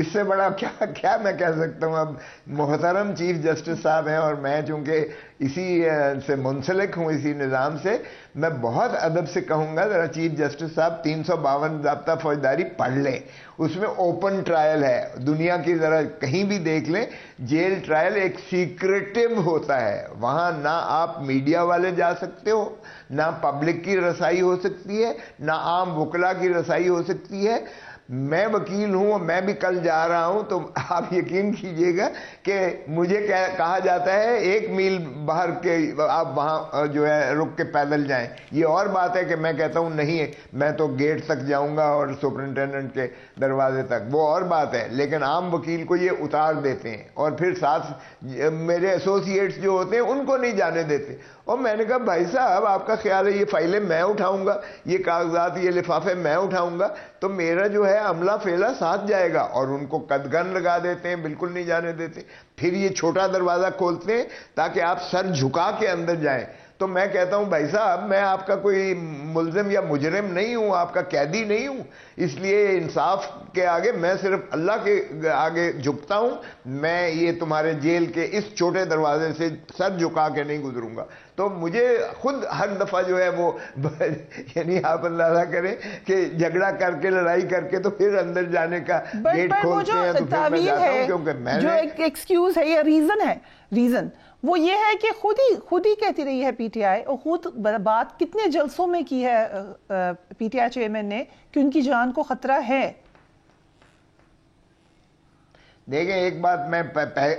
اس سے بڑا کیا میں کہہ سکتا ہوں. اب محترم چیف جسٹس صاحب ہیں اور میں چونکہ اسی سے منسلک ہوں, اسی نظام سے, میں بہت ادب سے کہوں گا ذرا چیف جسٹس صاحب 352 ضابطہ فوجداری پڑھ لیں. اس میں اوپن ٹرائل ہے. دنیا کی ذرا کہیں بھی دیکھ لیں, جیل ٹرائل ایک سیکریٹو ہوتا ہے. وہاں نہ آپ میڈیا والے جا سکتے ہو, نہ پبلک کی رسائی ہو سکتی ہے, نہ عام وکلاء کی رسائی ہو سکتی ہے. میں وکیل ہوں اور میں بھی کل جا رہا ہوں, تو آپ یقین کیجئے گا کہ مجھے کہا جاتا ہے 1 میل باہر کے آپ وہاں جو ہے رک کے پیدل جائیں. یہ اور بات ہے کہ میں کہتا ہوں نہیں میں تو گیٹ تک جاؤں گا اور سپرنٹینڈنٹ کے دروازے تک, وہ اور بات ہے. لیکن عام وکیل کو یہ اتار دیتے ہیں اور پھر ساتھ میرے ایسوسیٹس جو ہوتے ہیں ان کو نہیں جانے دیتے. اور میں نے کہا بھائی صاحب آپ کا خیال ہے یہ فائلیں میں اٹھاؤں گا, یہ کاغذات یہ لفافے میں اٹھاؤں گا, تو میرا جو ہے عملہ فیلا ساتھ جائے گا. اور ان کو قدغن لگا دیتے ہیں, بالکل نہیں جانے دیتے. پھر یہ چھوٹا دروازہ کھولتے ہیں تاکہ آپ سر جھکا کے اندر جائیں. تو میں کہتا ہوں بھائی صاحب میں آپ کا کوئی ملزم یا مجرم نہیں ہوں, آپ کا قیدی نہیں ہوں, اس لیے انصاف کے آگے میں صرف اللہ کے آگے جھکتا ہوں. میں یہ تمہارے جیل کے اس چھوٹے دروازے سے سر جھکا کے نہیں گزروں گا. تو مجھے خود ہر دفعہ جو ہے وہ یعنی آپ اندازہ کریں کہ جھگڑا کر کے لڑائی کر کے تو پھر اندر جانے کا گیٹ کھولتے ہیں تو پھر میں جاتا ہوں, کیونکہ میں جو ایک ایکسکیوز ہے یا ریزن ہے, ریزن وہ یہ ہے کہ خود ہی کہتی رہی ہے پی ٹی آئی, اور خود بات کتنے جلسوں میں کی ہے پی ٹی آئی چیئرمین نے کہ ان کی جان کو خطرہ ہے. دیکھیں ایک بات میں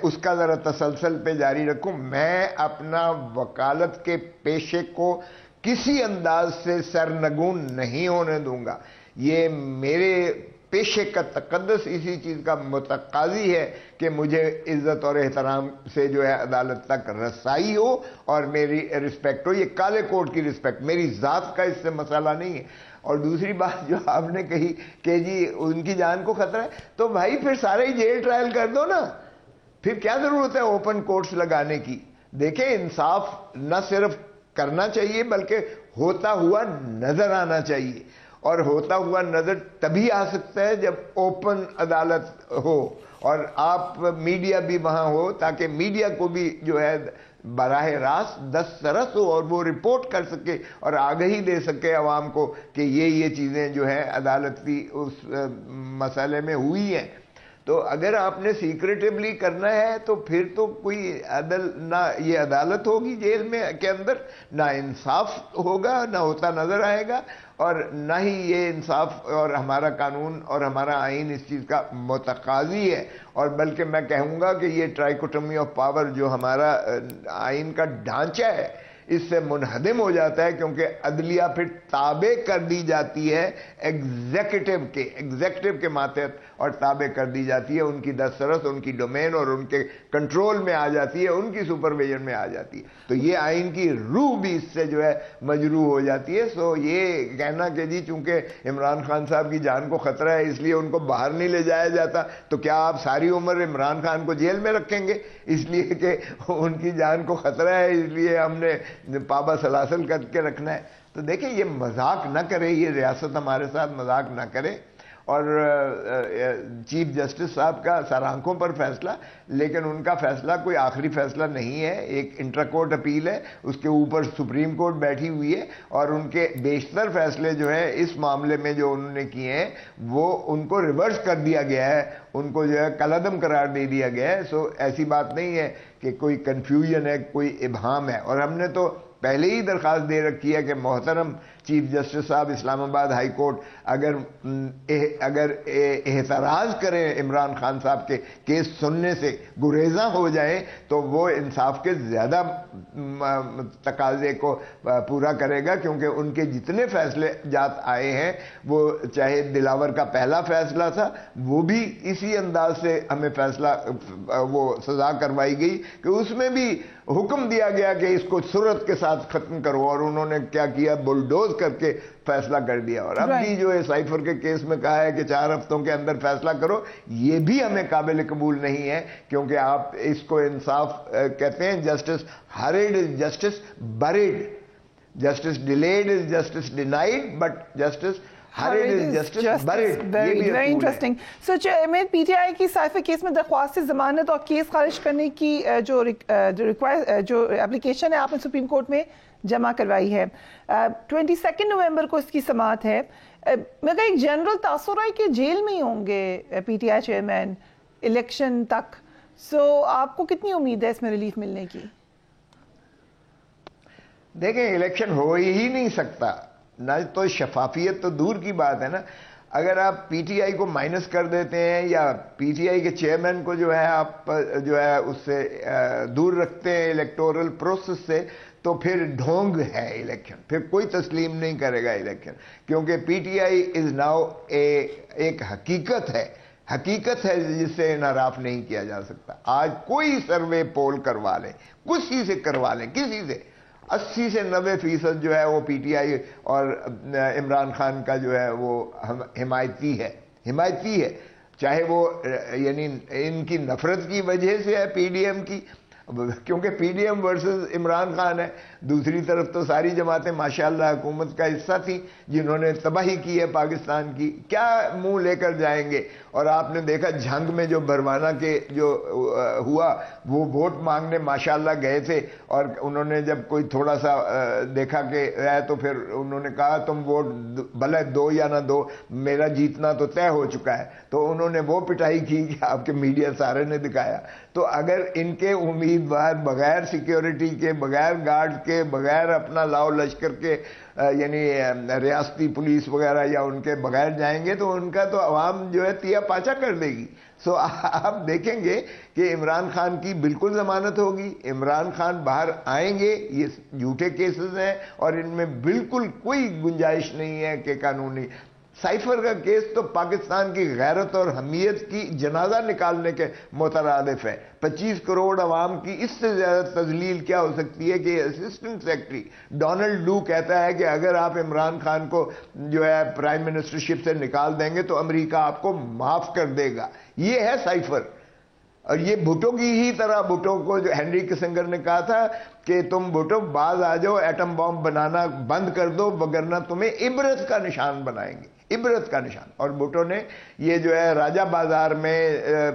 اس کا ذرا تسلسل پہ جاری رکھوں. میں اپنا وکالت کے پیشے کو کسی انداز سے سرنگون نہیں ہونے دوں گا. یہ میرے پیشے کا تقدس اسی چیز کا متقاضی ہے کہ مجھے عزت اور احترام سے جو ہے عدالت تک رسائی ہو اور میری رسپیکٹ ہو. یہ کالے کوٹ کی رسپیکٹ, میری ذات کا اس سے مسئلہ نہیں ہے. اور دوسری بات جو آپ نے کہی کہ جی ان کی جان کو خطرہ ہے, تو بھائی پھر سارے ہی جیل ٹرائل کر دو نا, پھر کیا ضرورت ہے اوپن کورٹس لگانے کی. دیکھیں انصاف نہ صرف کرنا چاہیے بلکہ ہوتا ہوا نظر آنا چاہیے, اور ہوتا ہوا نظر تبھی آ سکتا ہے جب اوپن عدالت ہو اور آپ میڈیا بھی وہاں ہو, تاکہ میڈیا کو بھی جو ہے براہ راست دسترس ہو اور وہ رپورٹ کر سکے اور آگہی دے سکے عوام کو کہ یہ چیزیں جو ہے عدالت کی اس مسئلے میں ہوئی ہیں. تو اگر آپ نے سیکریٹیولی کرنا ہے تو پھر تو کوئی نہ یہ عدالت ہوگی جیل میں کے اندر, نہ انصاف ہوگا, نہ ہوتا نظر آئے گا, اور نہ ہی یہ انصاف اور ہمارا قانون اور ہمارا آئین اس چیز کا متقاضی ہے. اور بلکہ میں کہوں گا کہ یہ ٹرائکوٹمی آف پاور جو ہمارا آئین کا ڈھانچہ ہے اس سے منہدم ہو جاتا ہے, کیونکہ عدلیہ پھر تابع کر دی جاتی ہے ایگزیکٹو کے ماتحت, اور تابع کر دی جاتی ہے ان کی دسترس, ان کی ڈومین اور ان کے کنٹرول میں آ جاتی ہے, ان کی سپرویژن میں آ جاتی ہے. تو یہ آئین کی روح بھی اس سے جو ہے مجروح ہو جاتی ہے. سو یہ کہنا کہ جی چونکہ عمران خان صاحب کی جان کو خطرہ ہے اس لیے ان کو باہر نہیں لے جایا جاتا, تو کیا آپ ساری عمر عمران خان کو جیل میں رکھیں گے اس لیے کہ ان کی جان کو خطرہ ہے, اس لیے ہم نے پابا سلاسل کر کے رکھنا ہے. تو دیکھیں یہ مذاق نہ کرے, یہ ریاست ہمارے ساتھ مذاق نہ کرے. اور چیف جسٹس صاحب کا سر آنکھوں پر فیصلہ, لیکن ان کا فیصلہ کوئی آخری فیصلہ نہیں ہے, ایک انٹر کورٹ اپیل ہے, اس کے اوپر سپریم کورٹ بیٹھی ہوئی ہے, اور ان کے بیشتر فیصلے جو ہیں اس معاملے میں جو انہوں نے کیے ہیں وہ ان کو ریورس کر دیا گیا ہے, ان کو جو ہے کالعدم قرار دے دیا گیا ہے. سو ایسی بات نہیں ہے کہ کوئی کنفیوژن ہے, کوئی ابہام ہے. اور ہم نے تو پہلے ہی درخواست دے رکھی ہے کہ محترم چیف جسٹس صاحب اسلام آباد ہائی کورٹ اگر احتراز کریں عمران خان صاحب کے کیس سننے سے, گریزاں ہو جائیں, تو وہ انصاف کے زیادہ تقاضے کو پورا کرے گا, کیونکہ ان کے جتنے فیصلے جات آئے ہیں وہ چاہے دلاور کا پہلا فیصلہ تھا وہ بھی اسی انداز سے ہمیں فیصلہ وہ سزا کروائی گئی کہ اس میں بھی حکم دیا گیا کہ اس کو سرعت کے ساتھ ختم کرو, اور انہوں نے کیا کیا, بلڈوز کر کے فیصلہ کر دیا. اور اب بھی جو ہے سائفر کے کیس میں کہا ہے کہ 4 ہفتوں کے اندر فیصلہ کرو, یہ بھی ہمیں قابل قبول نہیں ہے, کیونکہ آپ اس کو انصاف کہتے ہیں. Justice hurried is justice buried, justice delayed is justice denied, but justice Hurried is justice, buried. Very interesting. So PTI کی سائفر کیس میں درخواست ضمانت اور کیس خارج کرنے کی جو اپلیکیشن ہے آپ نے سپریم کورٹ میں جمع کروائی ہے. 22 نومبر کو اس کی سماعت ہے. میرا ایک جنرل تاثر ہے کہ جیل میں ہی ہوں گے P T I chairman election تک. سو آپ کو کتنی امید ہے اس میں ریلیف ملنے کی؟ دیکھیں الیکشن ہو ہی نہیں سکتا، نہ تو شفافیت تو دور کی بات ہے نا. اگر آپ پی ٹی آئی کو مائنس کر دیتے ہیں یا پی ٹی آئی کے چیئرمین کو جو ہے آپ جو ہے اس سے دور رکھتے ہیں الیکٹورل پروسیس سے، تو پھر ڈھونگ ہے الیکشن، پھر کوئی تسلیم نہیں کرے گا الیکشن. کیونکہ P T I is now ایک حقیقت ہے جس سے انحراف نہیں کیا جا سکتا. آج کوئی سروے پول کروا لیں، کسی سے کروا لیں، کسی سے 80 سے 90% جو ہے وہ پی ٹی آئی اور عمران خان کا جو ہے وہ حمایتی ہے. چاہے وہ یعنی ان کی نفرت کی وجہ سے ہے پی ڈی ایم کی، کیونکہ P D M versus Imran Khan ہے. دوسری طرف تو ساری جماعتیں ماشاءاللہ حکومت کا حصہ تھیں جنہوں نے تباہی کی ہے پاکستان کی. کیا منہ لے کر جائیں گے؟ اور آپ نے دیکھا جھنگ میں جو بھروانا کے جو ہوا، وہ ووٹ مانگنے ماشاءاللہ گئے تھے، اور انہوں نے جب کوئی تھوڑا سا دیکھا کہ ہے تو پھر انہوں نے کہا تم ووٹ بھلے دو یا نہ دو، میرا جیتنا تو طے ہو چکا ہے. تو انہوں نے وہ پٹائی کی کہ آپ کے میڈیا سارے نے دکھایا. تو اگر ان کے امیدوار بغیر سیکیورٹی کے، بغیر گارڈ کے، بغیر اپنا لاؤ لشکر کے، یعنی ریاستی پولیس وغیرہ یا ان کے بغیر جائیں گے تو ان کا تو عوام جو ہے تیا پاچا کر دے گی. سو آپ دیکھیں گے کہ عمران خان کی بالکل ضمانت ہوگی، عمران خان باہر آئیں گے. یہ جھوٹے کیسز ہیں اور ان میں بالکل کوئی گنجائش نہیں ہے کہ قانونی. سائفر کا کیس تو پاکستان کی غیرت اور حمیت کی جنازہ نکالنے کے مترادف ہے. 25 کروڑ عوام کی اس سے زیادہ تذلیل کیا ہو سکتی ہے کہ اسسٹنٹ سیکرٹری ڈونلڈ لو کہتا ہے کہ اگر آپ عمران خان کو جو ہے پرائم منسٹرشپ سے نکال دیں گے تو امریکہ آپ کو معاف کر دے گا. یہ ہے سائفر. اور یہ بھٹو کی ہی طرح، بھٹو کو جو ہینری کسنگر نے کہا تھا کہ تم بھٹو باز آ جاؤ، ایٹم بم بنانا بند کر دو، وگرنہ تمہیں عبرت کا نشان بنائیں گے، عبرت کا نشان. اور بھٹو نے یہ جو ہے راجہ بازار میں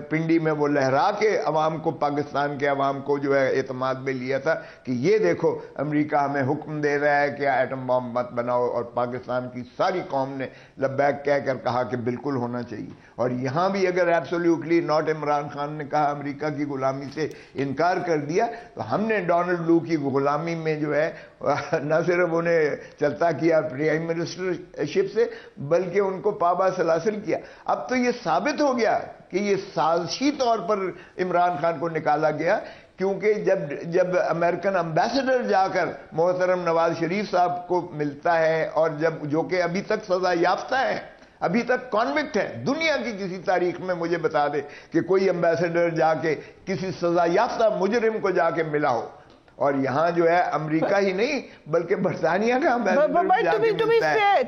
پنڈی میں وہ لہرا کے عوام کو، پاکستان کے عوام کو جو ہے اعتماد میں لیا تھا کہ یہ دیکھو امریکہ ہمیں حکم دے رہا ہے کہ ایٹم بم مت بناؤ، اور پاکستان کی ساری قوم نے لبیک کہہ کر کہا کہ بالکل ہونا چاہیے. اور یہاں بھی اگر ایبسولیوٹلی ناٹ عمران خان نے کہا امریکہ کی غلامی سے انکار کر دیا، تو ہم نے ڈونلڈ لو کی غلامی میں جو ہے نہ صرف انہیں چلتا کیا پرائم منسٹرشپ سے، بلکہ ان کو پابا سلاسل کیا. اب تو یہ ثابت ہو گیا کہ یہ سازشی طور پر عمران خان کو نکالا گیا، کیونکہ جب امریکن امبیسڈر جا کر محترم نواز شریف صاحب کو ملتا ہے، اور جو کہ ابھی تک سزا یافتہ ہے، ابھی تک کانوکٹ ہے، دنیا کی کسی تاریخ میں مجھے بتا دے کہ کوئی امبیسڈر جا کے کسی سزا یافتہ مجرم کو جا کے ملا ہو. اور یہاں جو ہے امریکہ ہی نہیں بلکہ برطانیہ کا امبیسڈر جا کے ملتا ہے.